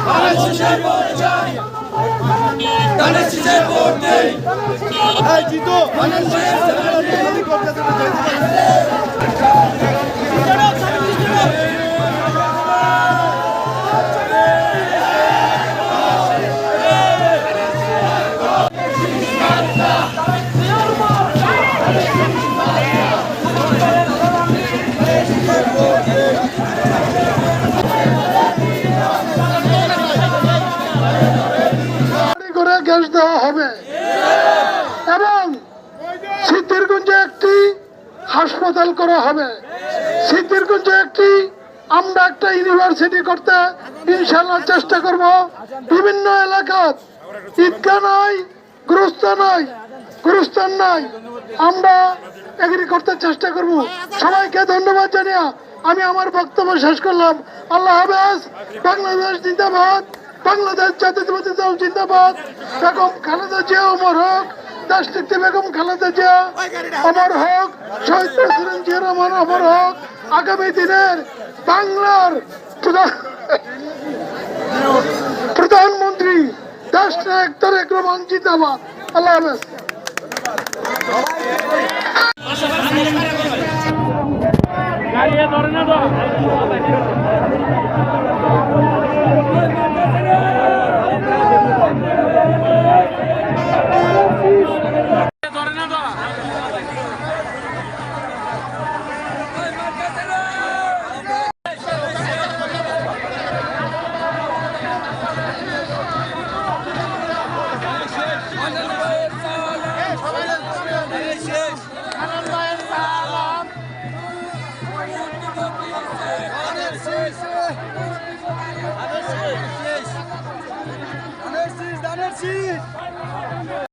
ধানের শীষের ভোট চাই, ধানের শীষের ভোট দেই। এই জিতো ধানের শীষের ভোট করে গ্যাস দেওয়া হবে এবং সিদ্ধিরগঞ্জে একটি হাসপাতাল করা হবে। সিদ্ধিরগঞ্জে আমরা একটা ইউনিভার্সিটি করতে ইনশাল্লাহ চেষ্টা করব। বিভিন্ন এলাকাত ঈদগাহ নাই, গুরুস্থান নাই, আমরা এগ্রি করতে চেষ্টা করব। সবাইকে ধন্যবাদ জানিয়ে আমি আমার বক্তব্য শেষ করলাম। আল্লাহ হাফেজ। বাংলাদেশ জিন্দাবাদ, বাংলাদেশ জাতীয়তাবাদী দল জিন্দাবাদ। বেগম খালেদা জিয়া অমর হোক, দেশনেত্রী বেগম খালেদা জিয়া অমর হোক, শহীদ প্রেসিডেন্ট জিয়া রহমান অমর হোক। আগামী দিনের বাংলার প্রধানমন্ত্রী দেশ নায়ক তারেক রহমান জিন্দাবাদ। আল্লাহ হাফেজ। গাড়ি ধরে না তো